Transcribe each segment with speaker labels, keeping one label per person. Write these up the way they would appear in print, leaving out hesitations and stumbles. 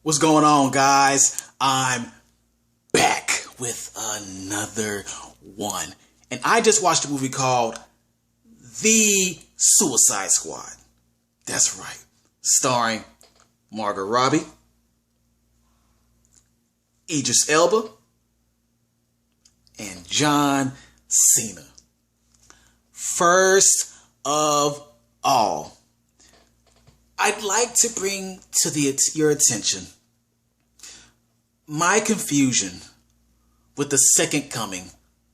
Speaker 1: What's going on, guys? I'm back with another one. And I just watched a movie called The Suicide Squad. That's right. Starring Margot Robbie, Idris Elba, and John Cena. First of all, I'd like to bring to your attention my confusion with the second coming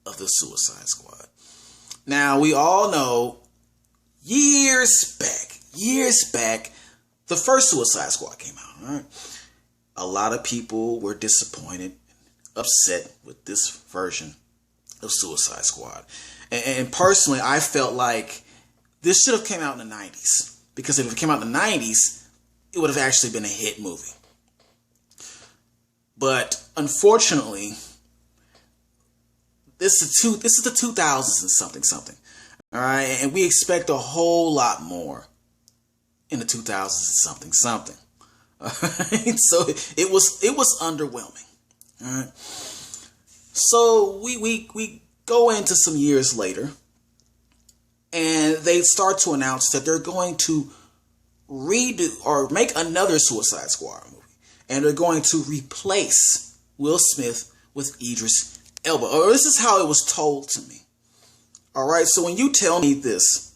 Speaker 1: of the Suicide Squad. Now, we all know years back, the first Suicide Squad came out. Right? A lot of people were disappointed, upset with this version of Suicide Squad. And personally, I felt like this should have came out in the 90s. Because if it came out in the 90s, it would have actually been a hit movie. But unfortunately, this is the 2000s and something. All right, and we expect a whole lot more in the 2000s and something. All right, so it was underwhelming. All right, so we go into some years later. And they start to announce that they're going to redo or make another Suicide Squad movie. And they're going to replace Will Smith with Idris Elba. Or this is how it was told to me. Alright, so when you tell me this,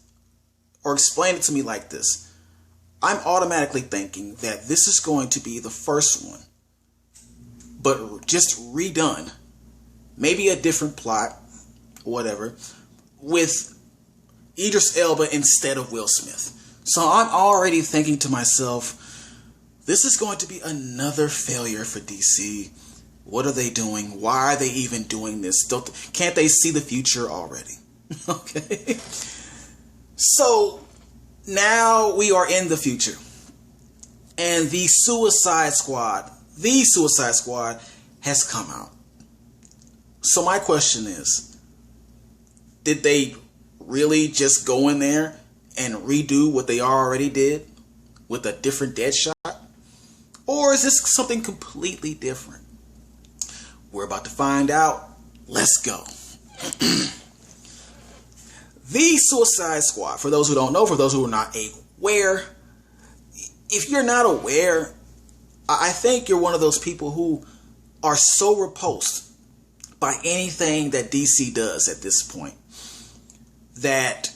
Speaker 1: or explain it to me like this, I'm automatically thinking that this is going to be the first one, but just redone. Maybe a different plot, whatever, with Idris Elba instead of Will Smith. So I'm already thinking to myself, this is going to be another failure for DC. What are they doing? Why are they even doing this? Can't they see the future already? Okay. So now we are in the future. And the Suicide Squad has come out. So my question is, did they really just go in there and redo what they already did with a different Deadshot? Or is this something completely different? We're about to find out. Let's go. The Suicide Squad, for those who don't know, for those who are not aware, if you're not aware, I think you're one of those people who are so repulsed by anything that DC does at this point, that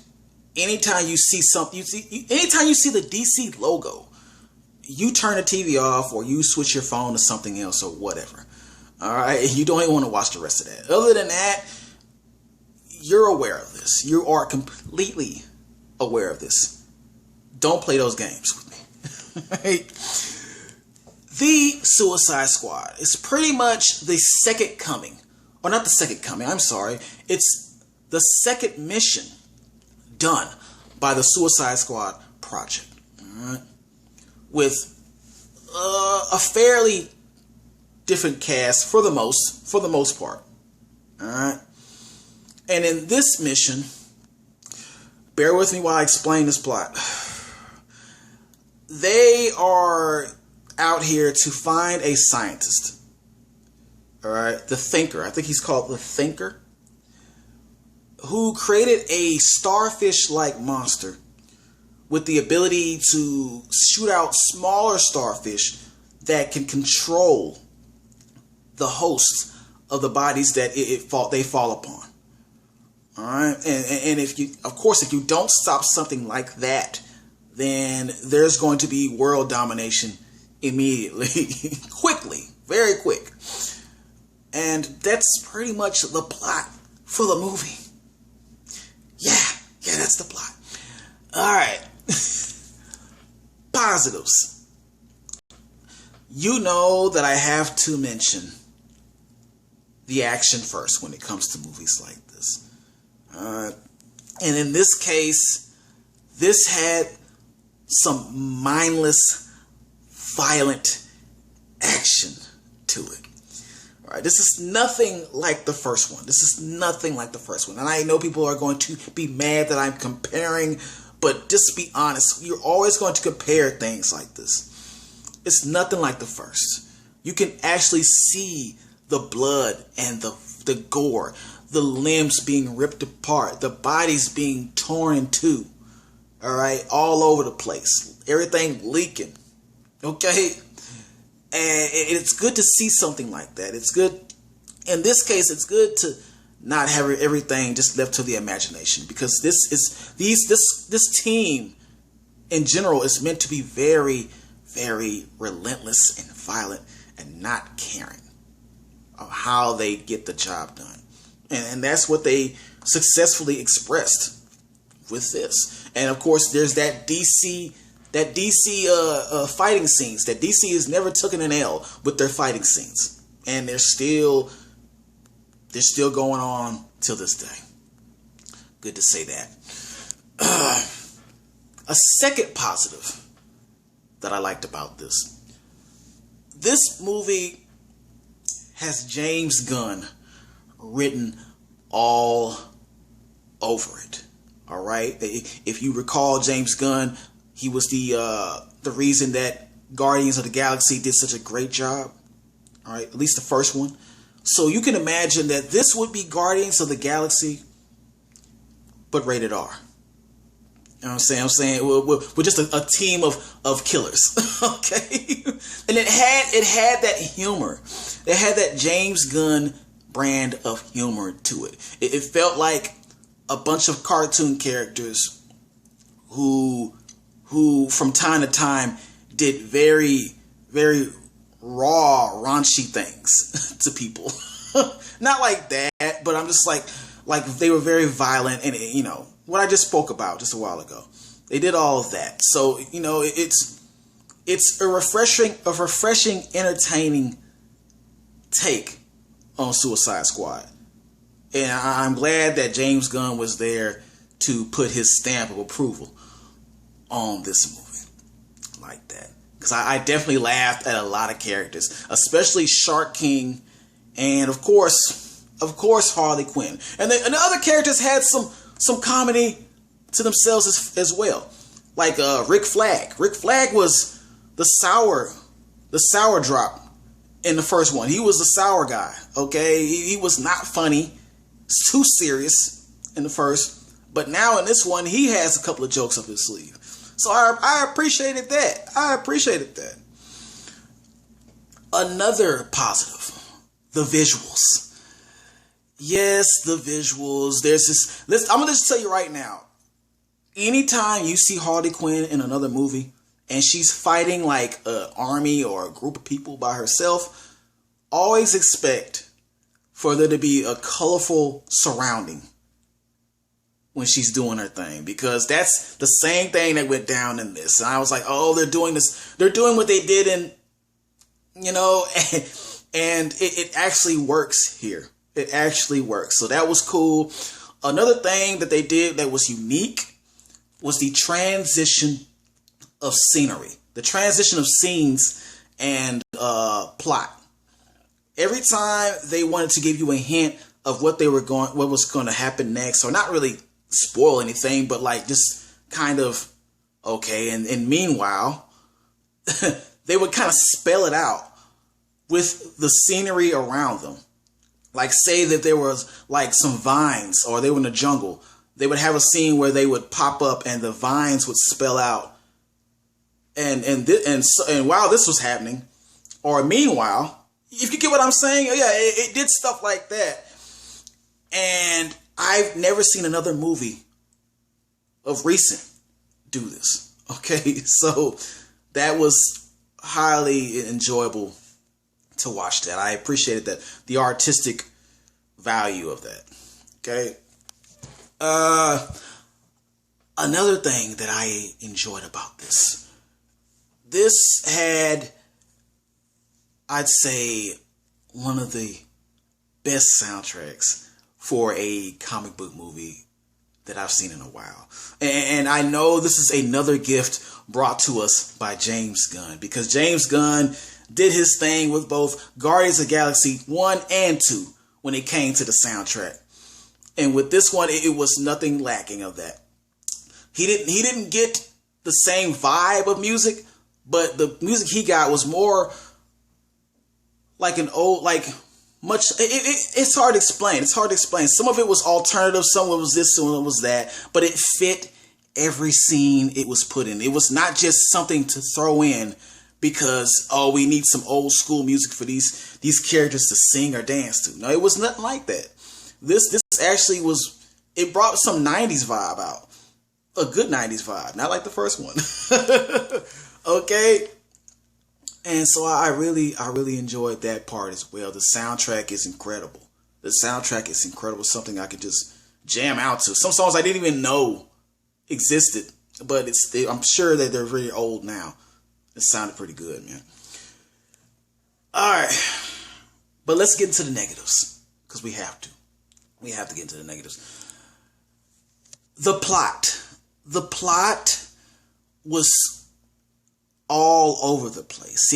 Speaker 1: anytime you see something, anytime you see the DC logo, you turn the TV off or you switch your phone to something else or whatever. All right, you don't even want to watch the rest of that. Other than that, you're aware of this. You are completely aware of this. Don't play those games with me. Right? The Suicide Squad is pretty much the second coming, or not the second coming. I'm sorry. It's the second mission done by the Suicide Squad project, all right, with a fairly different cast for the most part, all right. And in this mission, bear with me while I explain this plot. They are out here to find a scientist, all right, the Thinker. I think he's called the Thinker, who created a starfish-like monster with the ability to shoot out smaller starfish that can control the hosts of the bodies that they fall upon. All right, and if you don't stop something like that, then there's going to be world domination immediately, quickly, very quick, and that's pretty much the plot for the movie. Yeah, that's the plot. All right. Positives. You know that I have to mention the action first when it comes to movies like this. And in this case, this had some mindless, violent action to it. All right, this is nothing like the first one. And I know people are going to be mad that I'm comparing, but just be honest, you're always going to compare things like this. It's nothing like the first. You can actually see the blood and the gore, the limbs being ripped apart, the bodies being torn in two. All right, all over the place, everything leaking. Okay, and it's good to see something like that. It's good. In this case, it's good to not have everything just left to the imagination, because this team in general is meant to be very, very relentless and violent and not caring of how they get the job done. And that's what they successfully expressed with this. And of course, there's that DC fighting scenes. That DC has never taken an L with their fighting scenes, and they're still going on till this day. Good to say that. A second positive that I liked about this movie has James Gunn written all over it. All right. If you recall, James Gunn, he was the reason that Guardians of the Galaxy did such a great job. All right, at least the first one. So you can imagine that this would be Guardians of the Galaxy, but rated R. You know what I'm saying? We're just a team of killers. Okay, and it had that humor. It had that James Gunn brand of humor to it. It felt like a bunch of cartoon characters who from time to time did very, very raw, raunchy things to people. Not like that, but I'm just like they were very violent, and you know what I just spoke about just a while ago. They did all of that, so you know it's a refreshing, entertaining take on Suicide Squad. And I'm glad that James Gunn was there to put his stamp of approval on this movie like that. Because I definitely laughed at a lot of characters, especially Shark King, and of course Harley Quinn. And the other characters had some comedy to themselves as well. Like Rick Flag. Rick Flag was the sour drop in the first one. He was the sour guy. Okay, he was not funny. It's too serious in the first, but now in this one, he has a couple of jokes up his sleeve. So I appreciated that. Another positive, the visuals. Yes, the visuals. There's this. I'm gonna just tell you right now. Anytime you see Harley Quinn in another movie and she's fighting like an army or a group of people by herself, always expect for there to be a colorful surrounding when she's doing her thing, because that's the same thing that went down in this. And I was like, oh, they're doing this. They're doing what they did in, you know, and it actually works here. It actually works. So that was cool. Another thing that they did that was unique was the transition of scenery, the transition of scenes and plot. Every time they wanted to give you a hint of what was going to happen next, or not really spoil anything, but like just kind of, okay. And meanwhile, they would kind of spell it out with the scenery around them. Like say that there was like some vines, or they were in the jungle. They would have a scene where they would pop up and the vines would spell out. And while this was happening, or meanwhile, if you get what I'm saying, yeah, it did stuff like that. And I've never seen another movie of recent do this. Okay, so that was highly enjoyable to watch that. I appreciated that, the artistic value of that. Okay. Another thing that I enjoyed about this had, I'd say, one of the best soundtracks for a comic book movie that I've seen in a while. And I know this is another gift brought to us by James Gunn, because James Gunn did his thing with both Guardians of the Galaxy 1 and 2 when it came to the soundtrack. And with this one, it was nothing lacking of that. He didn't get the same vibe of music but the music he got was more like an old, like much. It's hard to explain. It's hard to explain. Some of it was alternative. Some of it was this. Some of it was that. But it fit every scene it was put in. It was not just something to throw in because, oh, we need some old school music for these characters to sing or dance to. No, it was nothing like that. This actually was. It brought some 90s vibe out. A good 90s vibe, not like the first one. Okay? And so I really enjoyed that part as well. The soundtrack is incredible. The soundtrack is incredible. Something I could just jam out to. Some songs I didn't even know existed, but I'm sure that they're very old now. It sounded pretty good, man. All right. But let's get into the negatives, because we have to. We have to get into the negatives. The plot. The plot was all over the place.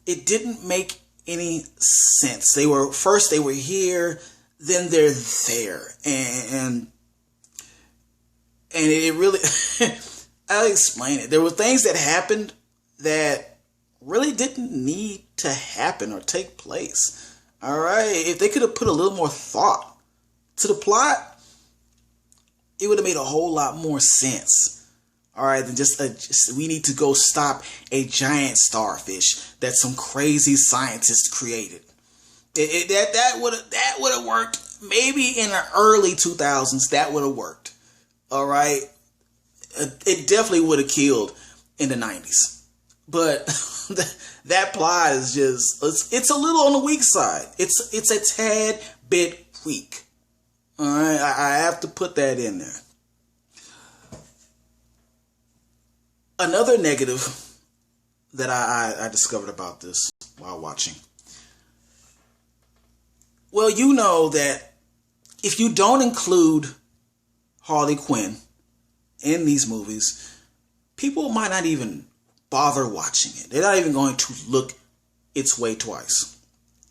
Speaker 1: It didn't make any sense. They were here, then they're there, and it really. I'll explain it. There were things that happened that really didn't need to happen or take place. All right, if they could have put a little more thought to the plot, it would have made a whole lot more sense. All right, than just we need to go stop a giant starfish that some crazy scientist created. That would have worked. Maybe in the early 2000s, that would have worked. All right, it definitely would have killed in the 90s. But that plot is just—it's a little on the weak side. It's a tad bit weak. All right, I have to put that in there. Another negative that I discovered about this while watching. Well, you know that if you don't include Harley Quinn in these movies, people might not even bother watching it. They're not even going to look its way twice.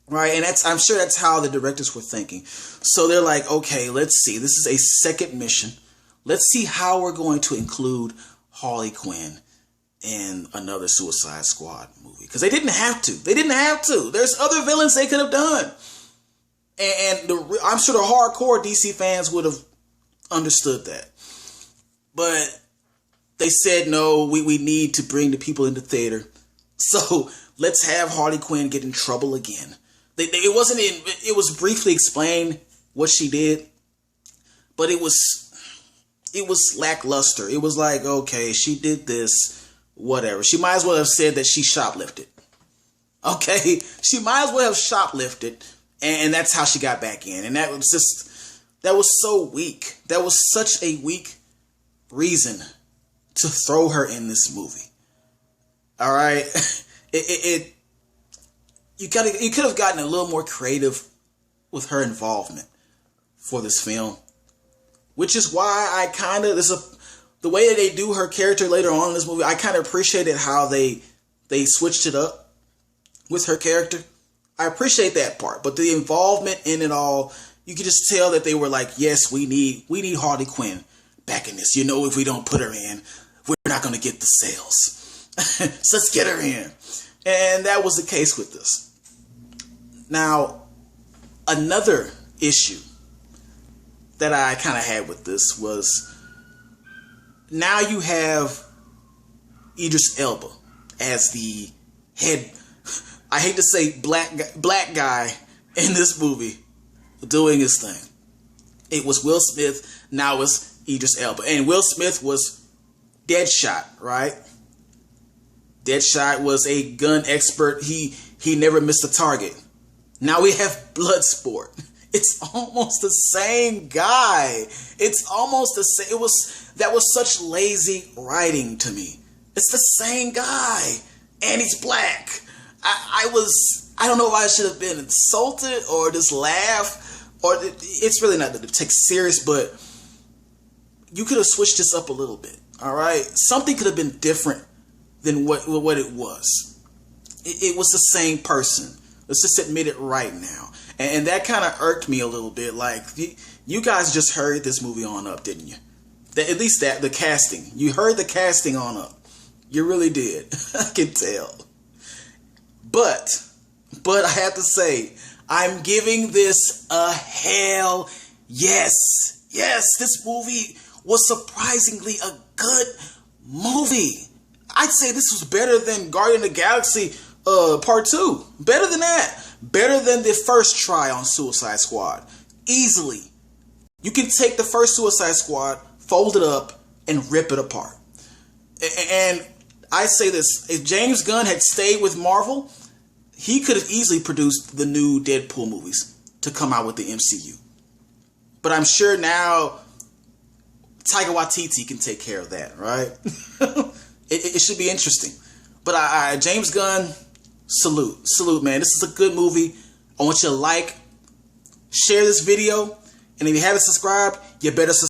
Speaker 1: Right, and I'm sure that's how the directors were thinking. So they're like, okay, let's see. This is a second mission. Let's see how we're going to include Harley Quinn in another Suicide Squad movie. Because they didn't have to. They didn't have to. There's other villains they could have done. And I'm sure the hardcore DC fans would have understood that. But they said, no, we need to bring the people into theater. So let's have Harley Quinn get in trouble again. It was briefly explained what she did, but it was lackluster. It was like, okay, she did this, whatever. She might as well have said that she shoplifted. Okay, she might as well have shoplifted, and that's how she got back in. And that was so weak. That was such a weak reason to throw her in this movie. All right, You could have gotten a little more creative with her involvement for this film, which is why the way that they do her character later on in this movie, I kind of appreciated how they switched it up with her character. I appreciate that part, but the involvement in it all, you could just tell that they were like, yes, we need Harley Quinn back in this. You know, if we don't put her in, we're not going to get the sales. So let's get her in. And that was the case with this. Now, another issue that I kind of had with this was now you have Idris Elba as the head, I hate to say black guy in this movie doing his thing. It was Will Smith, now it's Idris Elba. And Will Smith was Deadshot, right? Deadshot was a gun expert. He never missed a target. Now we have Bloodsport. It's almost the same guy. It's almost the same. That was such lazy writing to me. It's the same guy, and he's black. I don't know if I should have been insulted or just laugh, or it's really not to take serious, but you could have switched this up a little bit. All right, something could have been different than what it was. It was the same person. Let's just admit it right now. And that kind of irked me a little bit. Like, you guys just heard this movie on up, didn't you? At least the casting. You heard the casting on up. You really did. I can tell. But I have to say, I'm giving this a hell yes. Yes, this movie was surprisingly a good movie. I'd say this was better than Guardian of the Galaxy Part 2. Better than that. Better than the first try on Suicide Squad. Easily. You can take the first Suicide Squad, fold it up, and rip it apart. And I say this, if James Gunn had stayed with Marvel, he could have easily produced the new Deadpool movies to come out with the MCU. But I'm sure now Taika Waititi can take care of that, right? it should be interesting. But James Gunn, salute, man. This is a good movie. I want you to like, share this video, and if you haven't subscribed, you better subscribe.